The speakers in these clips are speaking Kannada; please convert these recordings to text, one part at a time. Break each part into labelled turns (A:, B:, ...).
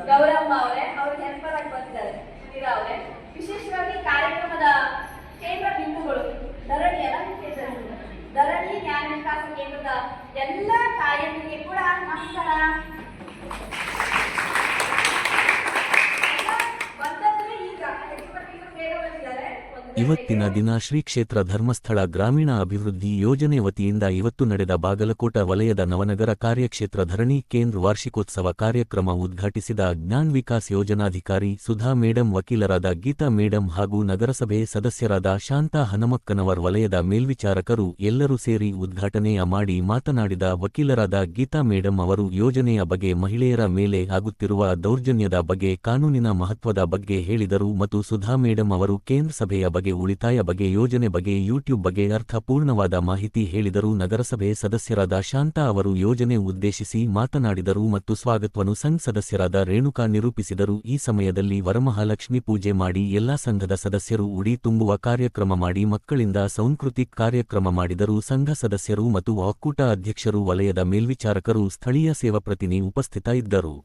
A: ಗೌರಮ್ಮ ಅವರೇ ಅವ್ರಿಗೆ ಹೆಲ್ಪರ್ ಆಗಿ ಬಂದಿದ್ದಾರೆ ಸುಧೀರಾ ಅವರೇ. ವಿಶೇಷವಾಗಿ ಕಾರ್ಯಕ್ರಮದ ಕೇಂದ್ರ ಬಿಂದುಗಳು ಧರಣಿ ಜ್ಞಾನ ವಿಕಾಸ ಕೇಂದ್ರದ ಎಲ್ಲ ತಾಯಂದಿರಿಗೆ ಕೂಡ ನಮಸ್ಕಾರ.
B: ಇವತ್ತಿನ ದಿನ ಶ್ರೀ ಕ್ಷೇತ್ರ ಧರ್ಮಸ್ಥಳ ಗ್ರಾಮೀಣ ಅಭಿವೃದ್ಧಿ ಯೋಜನೆ ವತಿಯಿಂದ ಇವತ್ತು ನಡೆದ ಬಾಗಲಕೋಟ ವಲಯದ ನವನಗರ ಕಾರ್ಯಕ್ಷೇತ್ರ ಧರಣಿ ಕೇಂದ್ರ ವಾರ್ಷಿಕೋತ್ಸವ ಕಾರ್ಯಕ್ರಮ ಉದ್ಘಾಟಿಸಿದ ಜ್ಞಾನ್ ವಿಕಾಸ್ ಯೋಜನಾಧಿಕಾರಿ ಸುಧಾ ಮೇಡಂ, ವಕೀಲರಾದ ಗೀತಾ ಮೇಡಂ ಹಾಗೂ ನಗರಸಭೆ ಸದಸ್ಯರಾದ ಶಾಂತಾ ಹನುಮಕ್ಕನವರ್, ವಲಯದ ಮೇಲ್ವಿಚಾರಕರು ಎಲ್ಲರೂ ಸೇರಿ ಉದ್ಘಾಟನೆಯ ಮಾಡಿ ಮಾತನಾಡಿದ ವಕೀಲರಾದ ಗೀತಾ ಮೇಡಂ ಅವರು ಯೋಜನೆಯ ಬಗ್ಗೆ, ಮಹಿಳೆಯರ ಮೇಲೆ ಆಗುತ್ತಿರುವ ದೌರ್ಜನ್ಯದ ಬಗ್ಗೆ, ಕಾನೂನಿನ ಮಹತ್ವದ ಬಗ್ಗೆ ಹೇಳಿದರು ಮತ್ತು ಸುಧಾ ಮೇಡಂ ಅವರು ಕೇಂದ್ರ ಸಭೆಯ ಬಗ್ಗೆ, ಉಳಿತಾಯ ಬಗ್ಗೆ, ಯೋಜನೆ ಬಗ್ಗೆ, ಯೂಟ್ಯೂಬ್ ಬಗ್ಗೆ ಅರ್ಥಪೂರ್ಣವಾದ ಮಾಹಿತಿ ಹೇಳಿದರು. ನಗರಸಭೆ ಸದಸ್ಯರಾದ ಶಾಂತಾ ಅವರು ಯೋಜನೆ ಉದ್ದೇಶಿಸಿ ಮಾತನಾಡಿದರು ಮತ್ತು ಸ್ವಾಗತವನ್ನು ಸಂಘ ಸದಸ್ಯರಾದ ರೇಣುಕಾ ನಿರೂಪಿಸಿದರು. ಈ ಸಮಯದಲ್ಲಿ ವರಮಹಾಲಕ್ಷ್ಮಿ ಪೂಜೆ ಮಾಡಿ ಎಲ್ಲಾ ಸಂಘದ ಸದಸ್ಯರು ಉಡಿ ತುಂಬುವ ಕಾರ್ಯಕ್ರಮ ಮಾಡಿ ಮಕ್ಕಳಿಂದ ಸಾಂಸ್ಕೃತಿಕ ಕಾರ್ಯಕ್ರಮ ಮಾಡಿದರು. ಸಂಘ ಸದಸ್ಯರು ಮತ್ತು ಒಕ್ಕೂಟ ಅಧ್ಯಕ್ಷರು, ವಲಯದ ಮೇಲ್ವಿಚಾರಕರು, ಸ್ಥಳೀಯ ಸೇವಾ ಪ್ರತಿನಿಧಿ ಉಪಸ್ಥಿತ ಇದ್ದರು.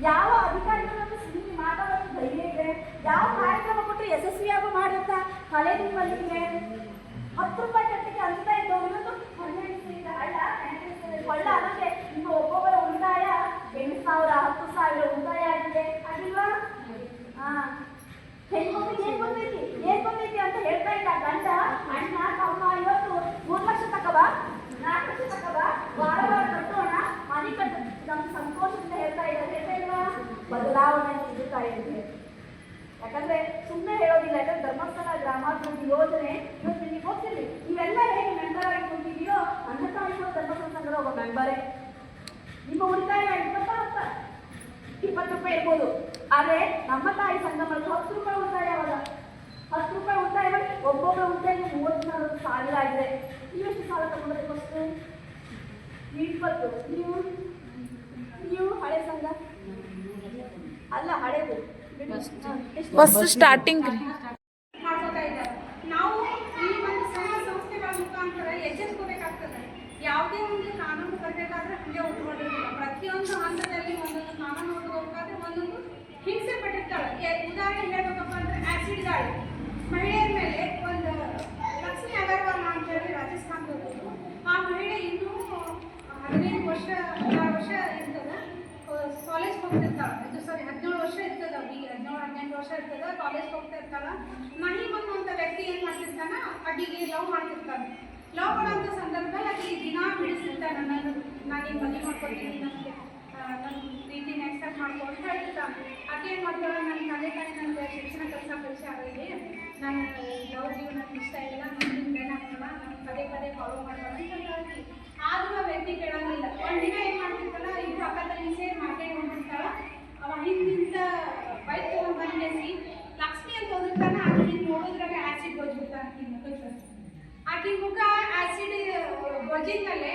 A: ಯಾವ ಅಧಿಕಾರಿಗಳನ್ನು ಸಿಗಿ ಮಾತಾಡೋದು ಧೈರ್ಯ ಇದೆ, ಯಾವ ಕಾರ್ಯಕ್ರಮ ಕೊಟ್ಟು ಯಶಸ್ವಿಯಾಗಿ ಮಾಡುವಂತ ಕಲೆ ನಿಮ್ಮಲ್ಲಿದೆ. 10 ರೂಪಾಯಿ ಕಟ್ಟಿಗೆ ಅಂತ ಇದ್ದವರು ಇವತ್ತು 12 ಕೊಳ್ಳ ಅನ್ನೋಕ್ಕೆ ಇನ್ನು ಒಬ್ಬೊಬ್ಬರ ಉಳಿತಾಯ 8,000 10,000 ಉಳಿತಾಯ ಆಗಿದೆ ಆಗಿಲ್ವಾ? ಹೆಣ್ಮಕ್ಳಿಗೆ ಏನ್ ಬಂದೈತಿ ಅಂತ ಹೇಳ್ತಾ ಇಲ್ಲ. ಗಂಡ ಅಣ್ಣ ತಮ್ಮ ಇವತ್ತು 3 ಲಕ್ಷ ತಕಬ 4 ಲಕ್ಷ ತಕಬ ವಾರ ವಾರ ಕಟ್ಟೋಣ ಮನೆ ಕಟ್ಟ ನಮ್ಮ ಸಂತೋಷದಿಂದ ಹೇಳ್ತಾ ಇದ್ದಾರೆ. ಬದಲಾವಣೆ ಸಿಗುತ್ತಾ ಇದೆ. ಯಾಕಂದ್ರೆ ಸುಮ್ಮನೆ ಹೇಳೋದಿಲ್ಲ. ಯಾಕಂದ್ರೆ ಧರ್ಮಸ್ಥಳ ಗ್ರಾಮಾಭಿವೃದ್ಧಿ ಯೋಜನೆ ಇವತ್ತು ನಿಮಗೆ ಗೊತ್ತಿರಲಿ. ನೀವೆಲ್ಲ ಹೇಗೆ ಮೆಂಬರ್ ಆಗಿ ಕುಂತಿದ್ದೀರೋ ನನ್ನ ತಾಯಿ ಧರ್ಮಸ್ಥಳ ಸಂಘದ ಒಬ್ಬ ಮೆಂಬರೇ. ನಿಮ್ಮ ಉಳಿತಾಯ 20 ರೂಪಾಯಿ ಇರ್ಬೋದು, ಆದ್ರೆ ನಮ್ಮ ತಾಯಿ ಸಂಘ ಮಾಡಿದ್ರೆ 10 ರೂಪಾಯಿ ಉಳಿತಾಯ. ಅವಾಗ 10 ರೂಪಾಯಿ ಉಳಿತಾಯ ಮಾಡಿ ಒಬ್ಬೊಬ್ಬರ ಉಳಿತಾಯ 34,000 ಆಗಿದೆ. ನೀವೆಷ್ಟು ಸಾಲ ತಗೊಂಡ್ರೆ ಫಸ್ಟ್ 20. ನೀವು ಹಳೆ ಸಂಘ ಅಲ್ಲ, ಹಳೇದು
C: ಫಸ್ಟ್ ಸ್ಟಾರ್ಟಿಂಗ್
D: ಮಾಡ್ಕೋತಾ ಇದ್ದಾರೆ. ನಾವು ಈ ಒಂದು ಸಂಘ ಸಂಸ್ಥೆಗಳ ಮುಖಾಂತರ ಎಚ್ಚೆತ್ಕೋಬೇಕಾಗ್ತದೆ. ಯಾವುದೇ ಒಂದು ಕಾನೂನು ಬರಬೇಕಾದ್ರೆ ಹಂಗೆ ಉಟ್ಕೊಂಡಿರ್ತೀವಿ. ಪ್ರತಿಯೊಂದು ಹಂತದಲ್ಲಿ ಒಂದೊಂದು ಕಾನೂನು ಉಟ್ಕೋಬೇಕಾದ್ರೆ ಒಂದೊಂದು ಹಿಂಸೆ ಪಟ್ಟಿರ್ತಾಳೆ. ಉದಾಹರಣೆ ಹೇಳ್ಬೇಕಪ್ಪ ಅಂದ್ರೆ ಆಸಿಡ್ ದಾಳಿ ಮಹಿಳೆಯರ ಮೇಲೆ ಒಂದು ಲಕ್ಷ್ಮಿ ಅಗರ್ವಾಲ್ ಅಂತ ಹೇಳಿ ರಾಜಸ್ಥಾನದವರು. ಆ ಮಹಿಳೆ ಇನ್ನೂ 16 ವರ್ಷ ಇರ್ತದೆ, ಕಾಲೇಜ್ ಹೋಗ್ತಿರ್ತಾಳೆ. 17 ವರ್ಷ ಇರ್ತದೆ, ಅವ್ರಿಗೆ 17-18 ವರ್ಷ ಇರ್ತದೆ, ಕಾಲೇಜ್ ಹೋಗ್ತಾ ಇರ್ತಾಳೆ. ನಹೀಮ್ ಅನ್ನುವಂಥ ವ್ಯಕ್ತಿ ಏನು ಮಾಡ್ತಿರ್ತಾನ, ಅಡಿಗೆ ಲವ್ ಮಾಡ್ತಿರ್ತಾನೆ. ಲವ್ ಮಾಡೋಂಥ ಸಂದರ್ಭದಲ್ಲಿ ಆಕೆ ದಿನ ಬಿಡಿಸಿರ್ತಾನೆ, ನಾನು ನಿನ್ನ ಮದುವೆ ಮಾಡ್ಕೊತೀನಿ, ನನಗೆ ನನ್ನ ಪ್ರೀತಿನ ಎಕ್ಸೆಪ್ಟ್ ಮಾಡ್ಕೊಂಡು ಹೇಳ್ತಿರ್ತಾನೆ. ಆಕೆ ಏನು ಮಾಡ್ತಾಳೆ, ನನ್ನ ತಂದೆ ತಾಯಿ ನನಗೆ ಶಿಕ್ಷಣ ಕಲಿಸಿ ಆಗಿದೆ, ನಾನು ಲವ್ ಜೀವನ ಇಷ್ಟ ಇಲ್ಲ, ನನ್ನ ಏನಾಗ್ತಾಳ, ನಾನು ಪದೇ ಫಾಲೋ ಮಾಡೋಣ ಅಂತ ಹೇಳ್ತೀನಿ. ಆದರೂ ಆ ವ್ಯಕ್ತಿ ಕೇಳೋಂಗಿಲ್ಲ. ಒಂದಿನ ಏನು ಮಾಡ್ತಿರ್ತಾಳ, ಇಬ್ಬರು ಅಕ್ಕ ತಂಗಿ ಸೇರಿ ಮಾರ್ಕೆಟ್ ಹೊಂದಿರ್ತಾಳ. ಅವ ಹಿಂದಿಂದ ಬೈಕ್ ತೊಗೊಂಡು ಬಂದೇಸಿ ಲಕ್ಷ್ಮಿ ಅಂತ ಹೋಗಿರ್ತಾನೆ. ಆಕೆ ಹಿಂಗೆ ನೋಡೋದ್ರಾಗ ಆ್ಯಸಿಡ್ ಗೊಜ್ಜಿರ್ತಾನೆ ಆಕಿನ ಮುಖಕ್ಕೆ. ಆಕಿನ ಮುಖ ಆ್ಯಸಿಡ್ ಗೊಜ್ಜಿದ್ಮೇಲೆ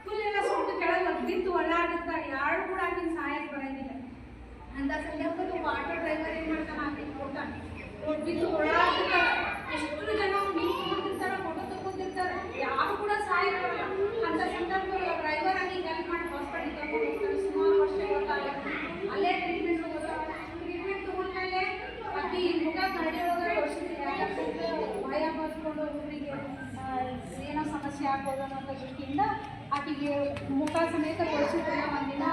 D: ಫುಲ್ ಎಲ್ಲ ಸುಟ್ಟು ಕೆಳಗೆ ಬಿದ್ದು ಒಳ್ಳಾಡಿರ್ತಾಳೆ. ಯಾರು ಕೂಡ ಆಕಿನ ಸಹಾಯಕ್ಕೆ ಬರೋಂಗಿಲ್ಲ. ಅಂತ ಸಂದರ್ಭದಲ್ಲಿ ಒಬ್ಬ ಆಟೋ ಡ್ರೈವರ್ ಏನು ಮಾಡ್ತಾನೆ, ಆಕಿನ ಕೊಡ್ತಾನೆ. ಬಿದ್ದು ಒಳ್ಳಾಡಿರ್ತಾಳೆ. ಎಷ್ಟು ಜನ ನಿಂತ್ಕೊಂಡಿರ್ತಾರೆ, ಫೋಟೋ ತಗೊಂಡಿರ್ತಾರೆ, ಯಾರು ಕೂಡ ಸಹಾಯ ಬರಲ್ಲ. ಅಂತ ಸಂದರ್ಭದಲ್ಲಿ ಡ್ರೈವರ್ ಆಗಿ ಹೆಲ್ಪ್ ಮಾಡಿ ಹಾಸ್ಪಿಟಲ್ ತಗೊಂಡು ಹೋಗ್ತಾರೆ. ಸುಮಾರು ವರ್ಷ ಗೊತ್ತಾಗ ಅಲ್ಲೇ ಟ್ರೀಟ್ಮೆಂಟ್ ತಗೋತಾರೆ. ಟ್ರೀಟ್ಮೆಂಟ್ ತಗೊಂಡ್ಮೇಲೆ ಆಕಿ ಮುಖ ಕರಡಿಯೊಳಗೆ ಭಯ ಬರ್ಸ್ಕೊಂಡು ಒಬ್ಬರಿಗೆ ಏನೋ ಸಮಸ್ಯೆ ಆಗ್ಬೋದು ಅನ್ನೋ ದೃಷ್ಟಿಯಿಂದ ಆಕೆಗೆ ಮುಖ ಸಮೇತ ತೋರಿಸಿದ್ರೆ ಒಂದಿನ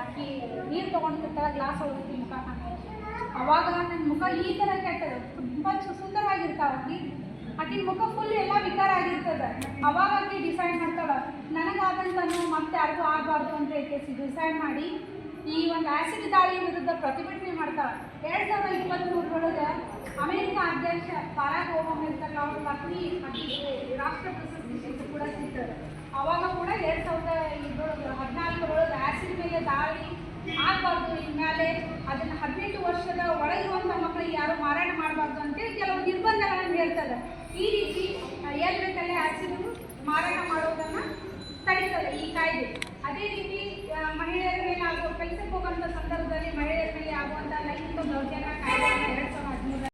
D: ಆಕೆ ನೀರು ತೊಗೊಂಡಿರ್ತಾರೆ, ಗ್ಲಾಸ್ ಹೋಗಿರ್ತೀವಿ ಮುಖ ಹಾಕಿ. ಅವಾಗ ನನ್ನ ಮುಖ ಈ ಥರ ಕೆಟ್ಟದು, ತುಂಬ ಸುಂದರವಾಗಿರ್ತಾವೆ. ಆಕಿನ ಮುಖ ಫುಲ್ ಎಲ್ಲ ವಿಕಾರ ಆಗಿರ್ತದೆ. ಅವಾಗ ಆಕೆ ಡಿಸೈಡ್ ಮಾಡ್ತಾಳೆ, ನನಗಾದಂತನೂ ಮತ್ತೆ ಯಾರಿಗೂ ಆಗಬಾರ್ದು ಅಂತ ಕೇಸಿ ಡಿಸೈಡ್ ಮಾಡಿ ಈ ಒಂದು ಆ್ಯಸಿಡ್ ದಾಳಿ ವಿರುದ್ಧ ಪ್ರತಿಭಟನೆ ಮಾಡ್ತಾಳೆ. 2023 ಅಮೆರಿಕ ಅಧ್ಯಕ್ಷ ಬರಾಕ್ ಒಬಾಮ ಇರ್ತಾರಲ್ಲ, ಅವ್ರ ಪತ್ನಿ ಆಕೆಗೆ ರಾಷ್ಟ್ರ ಪ್ರಶಸ್ತಿ ಕೂಡ ಸಿಗ್ತದೆ. ಅವಾಗ ಕೂಡ 2014 ಆ್ಯಸಿಡ್ ಮೇಲೆ ದಾಳಿ ಆಗಬಾರ್ದು, ಇನ್ಮೇಲೆ ಅದನ್ನು 18 ವರ್ಷದ ಒಳಗಿರುವಂಥ ಮಕ್ಕಳಿಗೆ ಯಾರು ಮಾರಾಟ ಮಾಡಬಾರ್ದು ಅಂತೇಳಿ ಕೆಲವು ನಿರ್ಬಂಧಗಳನ್ನು ಹೇಳ್ತದೆ. ಈ ರೀತಿ ಏನು ಬೇಕಲ್ಲೇ ಆ್ಯಸಿಡ್ ಮಾರಾಟ ಮಾಡೋದನ್ನು ತಡೀತದೆ ಈ ಕಾಯ್ದೆ. ಅದೇ ರೀತಿ ಮಹಿಳೆಯರ ಮೇಲೆ ಕೆಲಸಕ್ಕೆ ಹೋಗುವಂಥ ಸಂದರ್ಭದಲ್ಲಿ ಮಹಿಳೆಯರ ಮೇಲೆ ಆಗುವಂಥ ಲೈಂಗಿಕ ದೌರ್ಜನ್ಯ ಕಾಯ್ದೆಯನ್ನು 2017